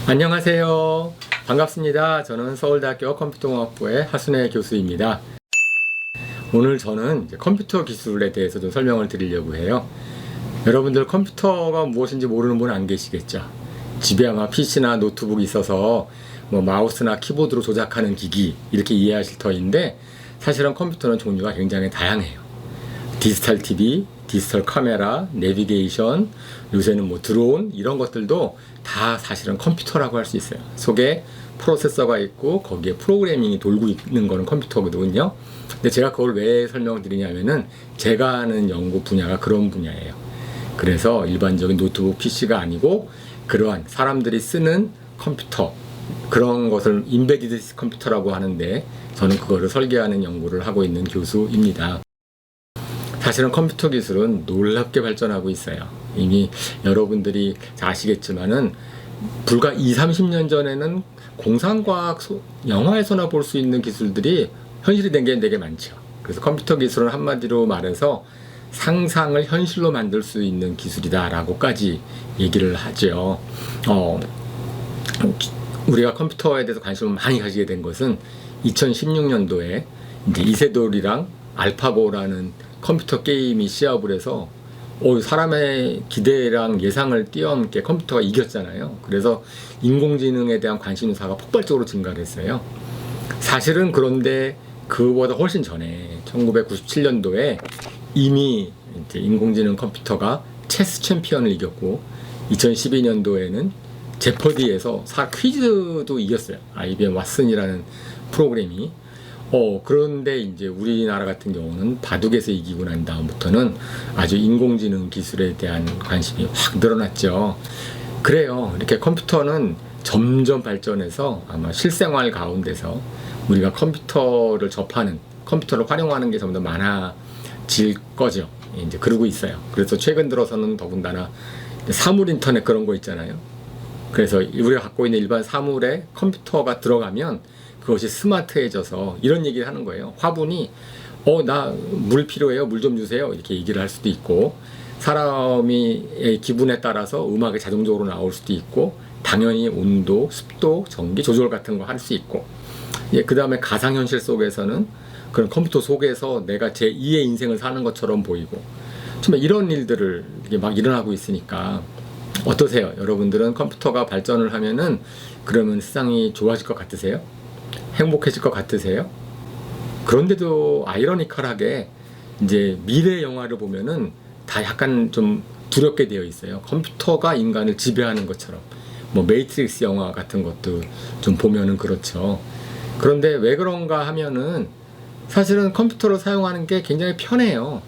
안녕하세요. 반갑습니다. 저는 서울대학교 컴퓨터공학부의 하순혜 교수입니다. 오늘 저는 컴퓨터 기술에 대해서 좀 설명을 드리려고 해요. 여러분들 컴퓨터가 무엇인지 모르는 분 안 계시겠죠? 집에 아마 PC나 노트북이 있어서 마우스나 키보드로 조작하는 기기 이렇게 이해하실 터인데, 사실은 컴퓨터는 종류가 굉장히 다양해요. 디지털 TV, 디지털 카메라, 내비게이션, 요새는 드론 이런 것들도 다 사실은 컴퓨터라고 할 수 있어요. 속에 프로세서가 있고 거기에 프로그래밍이 돌고 있는 거는 컴퓨터거든요. 근데 제가 그걸 왜 설명드리냐면은 제가 하는 연구 분야가 그런 분야예요. 그래서 일반적인 노트북 PC가 아니고 그러한 사람들이 쓰는 컴퓨터, 그런 것을 인베디드 컴퓨터라고 하는데, 저는 그거를 설계하는 연구를 하고 있는 교수입니다. 사실은 컴퓨터 기술은 놀랍게 발전하고 있어요. 이미 여러분들이 아시겠지만은 불과 20-30년 전에는 공상과학 영화에서나 볼 수 있는 기술들이 현실이 된 게 되게 많죠. 그래서 컴퓨터 기술은 한마디로 말해서 상상을 현실로 만들 수 있는 기술이다라고까지 얘기를 하죠. 우리가 컴퓨터에 대해서 관심을 많이 가지게 된 것은 2016년도에 이제 이세돌이랑 알파고라는 컴퓨터 게임이 시합을 해서 사람의 기대랑 예상을 뛰어넘게 컴퓨터가 이겼잖아요. 그래서 인공지능에 대한 관심사가 폭발적으로 증가를 했어요. 사실은 그런데 그보다 훨씬 전에 1997년도에 이미 이제 인공지능 컴퓨터가 체스 챔피언을 이겼고, 2012년도에는 제퍼디에서 퀴즈도 이겼어요. IBM 왓슨이라는 프로그램이. 그런데 이제 우리나라 같은 경우는 바둑에서 이기고 난 다음부터는 아주 인공지능 기술에 대한 관심이 확 늘어났죠. 그래요. 이렇게 컴퓨터는 점점 발전해서 아마 실생활 가운데서 우리가 컴퓨터를 접하는, 컴퓨터를 활용하는 게 점점 많아질 거죠. 이제 그러고 있어요. 그래서 최근 들어서는 더군다나 사물 인터넷 그런 거 있잖아요. 그래서 우리가 갖고 있는 일반 사물에 컴퓨터가 들어가면 그것이 스마트해져서 이런 얘기를 하는 거예요. 화분이 나 물 필요해요, 물 좀 주세요, 이렇게 얘기를 할 수도 있고, 사람이 기분에 따라서 음악이 자동적으로 나올 수도 있고, 당연히 온도, 습도, 전기 조절 같은 거 할 수 있고, 그 다음에 가상현실 속에서는 그런 컴퓨터 속에서 내가 제 2의 인생을 사는 것처럼 보이고, 정말 이런 일들을 막 일어나고 있으니까 어떠세요? 여러분들은 컴퓨터가 발전을 하면은 그러면 세상이 좋아질 것 같으세요? 행복해질 것 같으세요? 그런데도 아이러니컬하게 이제 미래 영화를 보면은 다 약간 좀 두렵게 되어 있어요. 컴퓨터가 인간을 지배하는 것처럼. 메이트릭스 영화 같은 것도 좀 보면은 그렇죠. 그런데 왜 그런가 하면은 사실은 컴퓨터를 사용하는 게 굉장히 편해요.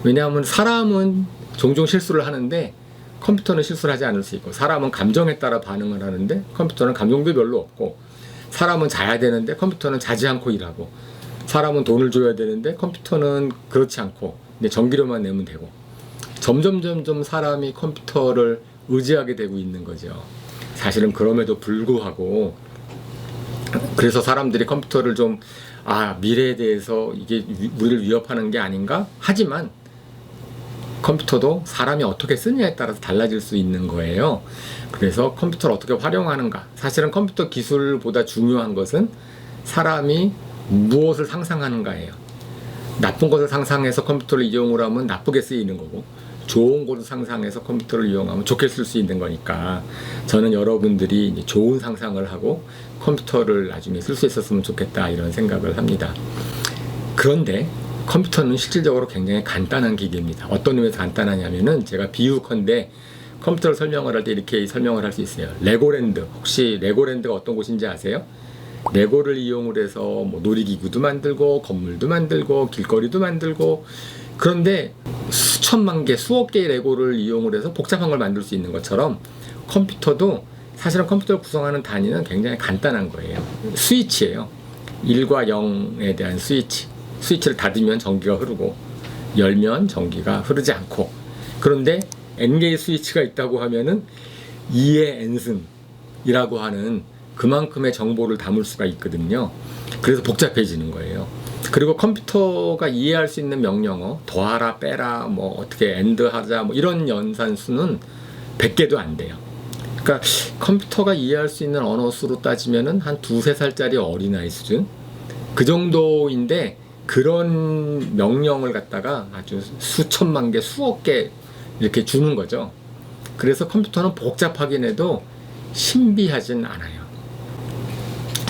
왜냐하면 사람은 종종 실수를 하는데 컴퓨터는 실수를 하지 않을 수 있고, 사람은 감정에 따라 반응을 하는데 컴퓨터는 감정도 별로 없고, 사람은 자야 되는데 컴퓨터는 자지 않고 일하고, 사람은 돈을 줘야 되는데 컴퓨터는 그렇지 않고 전기료만 내면 되고, 점점 사람이 컴퓨터를 의지하게 되고 있는 거죠. 사실은 그럼에도 불구하고, 그래서 사람들이 컴퓨터를 좀 미래에 대해서 이게 우리를 위협하는 게 아닌가? 하지만 컴퓨터도 사람이 어떻게 쓰느냐에 따라서 달라질 수 있는 거예요. 그래서 컴퓨터를 어떻게 활용하는가. 사실은 컴퓨터 기술보다 중요한 것은 사람이 무엇을 상상하는가예요. 나쁜 것을 상상해서 컴퓨터를 이용을 하면 나쁘게 쓰이는 거고, 좋은 것을 상상해서 컴퓨터를 이용하면 좋게 쓸 수 있는 거니까, 저는 여러분들이 좋은 상상을 하고 컴퓨터를 나중에 쓸 수 있었으면 좋겠다, 이런 생각을 합니다. 그런데 컴퓨터는 실질적으로 굉장히 간단한 기기입니다. 어떤 의미에서 간단하냐면은, 제가 비유컨대 컴퓨터를 설명을 할 때 이렇게 설명을 할 수 있어요. 레고랜드. 혹시 레고랜드가 어떤 곳인지 아세요? 레고를 이용을 해서 놀이기구도 만들고 건물도 만들고 길거리도 만들고, 그런데 수천만 개, 수억 개의 레고를 이용을 해서 복잡한 걸 만들 수 있는 것처럼 컴퓨터도 사실은 컴퓨터를 구성하는 단위는 굉장히 간단한 거예요. 스위치예요. 1과 0에 대한 스위치. 스위치를 닫으면 전기가 흐르고 열면 전기가 흐르지 않고, 그런데 n개의 스위치가 있다고 하면은 2의 n승이라고 하는 그만큼의 정보를 담을 수가 있거든요. 그래서 복잡해지는 거예요. 그리고 컴퓨터가 이해할 수 있는 명령어, 더하라, 빼라, 어떻게 엔드 하자, 이런 연산수는 100개도 안 돼요. 그러니까 컴퓨터가 이해할 수 있는 언어 수로 따지면은 한 2~3살짜리 어린아이 수준 그 정도인데 그런 명령을 갖다가 아주 수천만 개, 수억 개 이렇게 주는 거죠. 그래서 컴퓨터는 복잡하긴 해도 신비하진 않아요.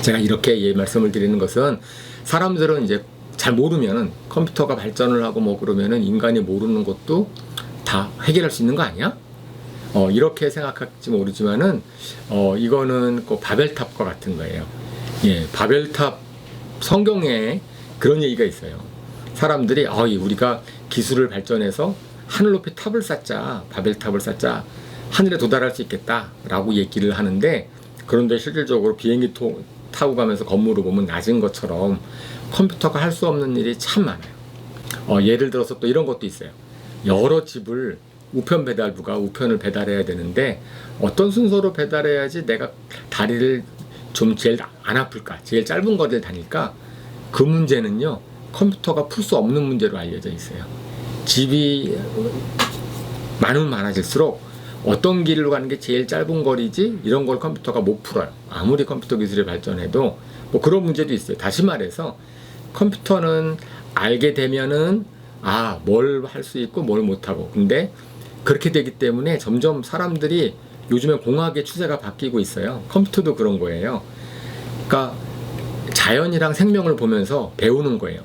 제가 이렇게 말씀을 드리는 것은 사람들은 이제 잘 모르면은 컴퓨터가 발전을 하고 뭐 그러면은 인간이 모르는 것도 다 해결할 수 있는 거 아니야? 이렇게 생각할지 모르지만은 이거는 꼭 바벨탑과 같은 거예요. 예, 바벨탑 성경에 그런 얘기가 있어요. 사람들이 우리가 기술을 발전해서 하늘 높이 탑을 쌓자, 바벨탑을 쌓자, 하늘에 도달할 수 있겠다라고 얘기를 하는데 그런데 실질적으로 비행기 타고 가면서 건물을 보면 낮은 것처럼 컴퓨터가 할 수 없는 일이 참 많아요. 예를 들어서 또 이런 것도 있어요. 여러 집을 우편 배달부가 우편을 배달해야 되는데 어떤 순서로 배달해야지 내가 다리를 좀 제일 안 아플까, 제일 짧은 거리를 다닐까, 그 문제는요 컴퓨터가 풀 수 없는 문제로 알려져 있어요. 집이 많으면 많아질수록 어떤 길로 가는 게 제일 짧은 거리지 이런 걸 컴퓨터가 못 풀어요. 아무리 컴퓨터 기술이 발전해도 뭐 그런 문제도 있어요. 다시 말해서 컴퓨터는 알게 되면은 뭘 할 수 있고 뭘 못하고, 근데 그렇게 되기 때문에 점점 사람들이 요즘에 공학의 추세가 바뀌고 있어요. 컴퓨터도 그런 거예요. 그러니까 자연이랑 생명을 보면서 배우는 거예요.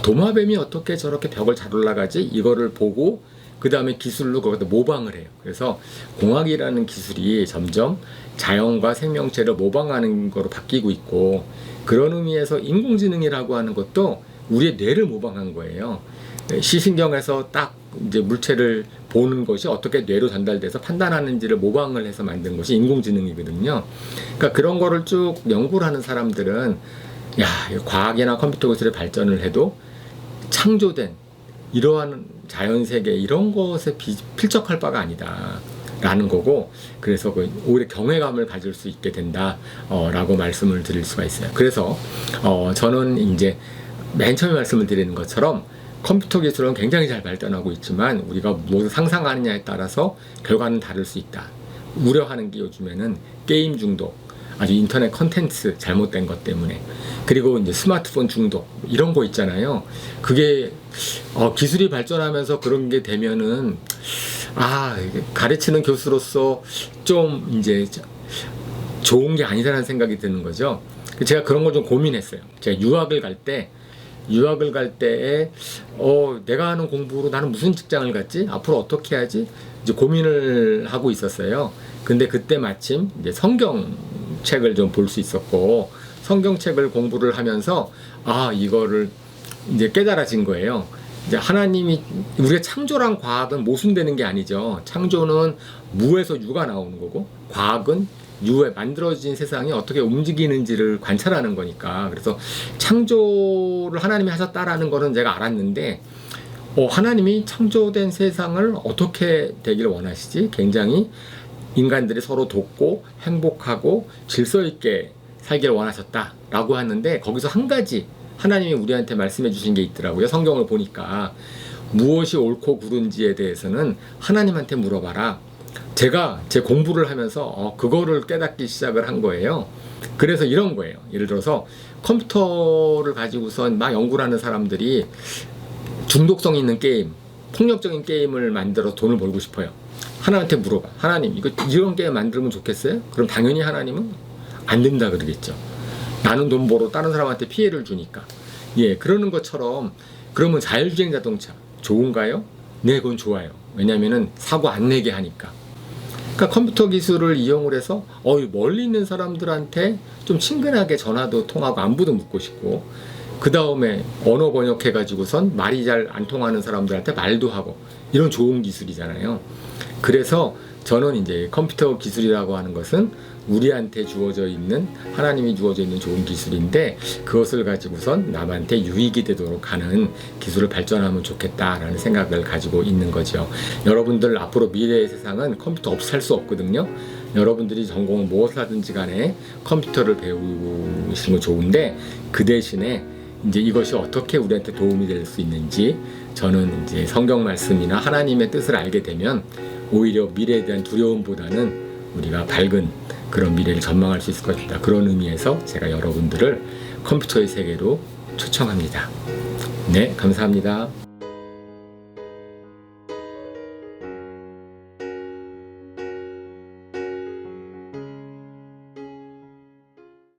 도마뱀이 어떻게 저렇게 벽을 잘 올라가지? 이거를 보고 그 다음에 기술로 거기다 모방을 해요. 그래서 공학이라는 기술이 점점 자연과 생명체를 모방하는 거로 바뀌고 있고, 그런 의미에서 인공지능이라고 하는 것도 우리의 뇌를 모방한 거예요. 시신경에서 딱 이제 물체를 보는 것이 어떻게 뇌로 전달돼서 판단하는지를 모방을 해서 만든 것이 인공지능이거든요. 그러니까 그런 거를 쭉 연구를 하는 사람들은 과학이나 컴퓨터 기술의 발전을 해도 창조된 이러한 자연세계 이런 것에 필적할 바가 아니다 라는 거고, 그래서 오히려 경외감을 가질 수 있게 된다 라고 말씀을 드릴 수가 있어요. 그래서 저는 이제 맨 처음에 말씀을 드리는 것처럼 컴퓨터 기술은 굉장히 잘 발전하고 있지만 우리가 무엇을 상상하느냐에 따라서 결과는 다를 수 있다. 우려하는 게 요즘에는 게임 중독, 아주 인터넷 컨텐츠 잘못된 것 때문에, 그리고 이제 스마트폰 중독 이런 거 있잖아요. 그게 기술이 발전하면서 그런 게 되면은 가르치는 교수로서 좀 이제 좋은 게 아니다라는 생각이 드는 거죠. 제가 그런 걸 좀 고민했어요. 제가 유학을 갈 때 내가 하는 공부로 나는 무슨 직장을 갖지? 앞으로 어떻게 하지? 이제 고민을 하고 있었어요. 근데 그때 마침 이제 성경책을 좀 볼 수 있었고, 성경책을 공부를 하면서 이거를 이제 깨달아진 거예요. 이제 하나님이, 우리가 창조랑 과학은 모순되는 게 아니죠. 창조는 무에서 유가 나오는 거고, 과학은 유에 만들어진 세상이 어떻게 움직이는지를 관찰하는 거니까. 그래서 창조를 하나님이 하셨다라는 거는 제가 알았는데, 하나님이 창조된 세상을 어떻게 되기를 원하시지? 굉장히 인간들이 서로 돕고 행복하고 질서 있게 살기를 원하셨다라고 하는데, 거기서 한 가지 하나님이 우리한테 말씀해 주신 게 있더라고요. 성경을 보니까 무엇이 옳고 그른지에 대해서는 하나님한테 물어봐라. 제가 제 공부를 하면서 그거를 깨닫기 시작을 한 거예요. 그래서 이런 거예요. 예를 들어서 컴퓨터를 가지고선 막 연구를 하는 사람들이 중독성 있는 게임, 폭력적인 게임을 만들어 돈을 벌고 싶어요. 하나님한테 물어봐. 하나님, 이런 게임 만들면 좋겠어요? 그럼 당연히 하나님은 안 된다 그러겠죠. 나는 돈 벌어 다른 사람한테 피해를 주니까. 그러는 것처럼, 그러면 자율주행 자동차 좋은가요? 네, 그건 좋아요. 왜냐면은 사고 안 내게 하니까. 그러니까 컴퓨터 기술을 이용을 해서 멀리 있는 사람들한테 좀 친근하게 전화도 통하고 안부도 묻고 싶고, 그 다음에 언어 번역해 가지고선 말이 잘 안 통하는 사람들한테 말도 하고, 이런 좋은 기술이잖아요. 그래서 저는 이제 컴퓨터 기술이라고 하는 것은 우리한테 주어져 있는, 하나님이 주어져 있는 좋은 기술인데, 그것을 가지고선 남한테 유익이 되도록 하는 기술을 발전하면 좋겠다라는 생각을 가지고 있는 거죠. 여러분들 앞으로 미래의 세상은 컴퓨터 없이 살 수 없거든요. 여러분들이 전공을 무엇을 하든지 간에 컴퓨터를 배우시는 건 좋은데, 그 대신에 이제 이것이 어떻게 우리한테 도움이 될 수 있는지, 저는 이제 성경 말씀이나 하나님의 뜻을 알게 되면 오히려 미래에 대한 두려움보다는 우리가 밝은 그런 미래를 전망할 수 있을 것 같다. 그런 의미에서 제가 여러분들을 컴퓨터의 세계로 초청합니다. 네, 감사합니다.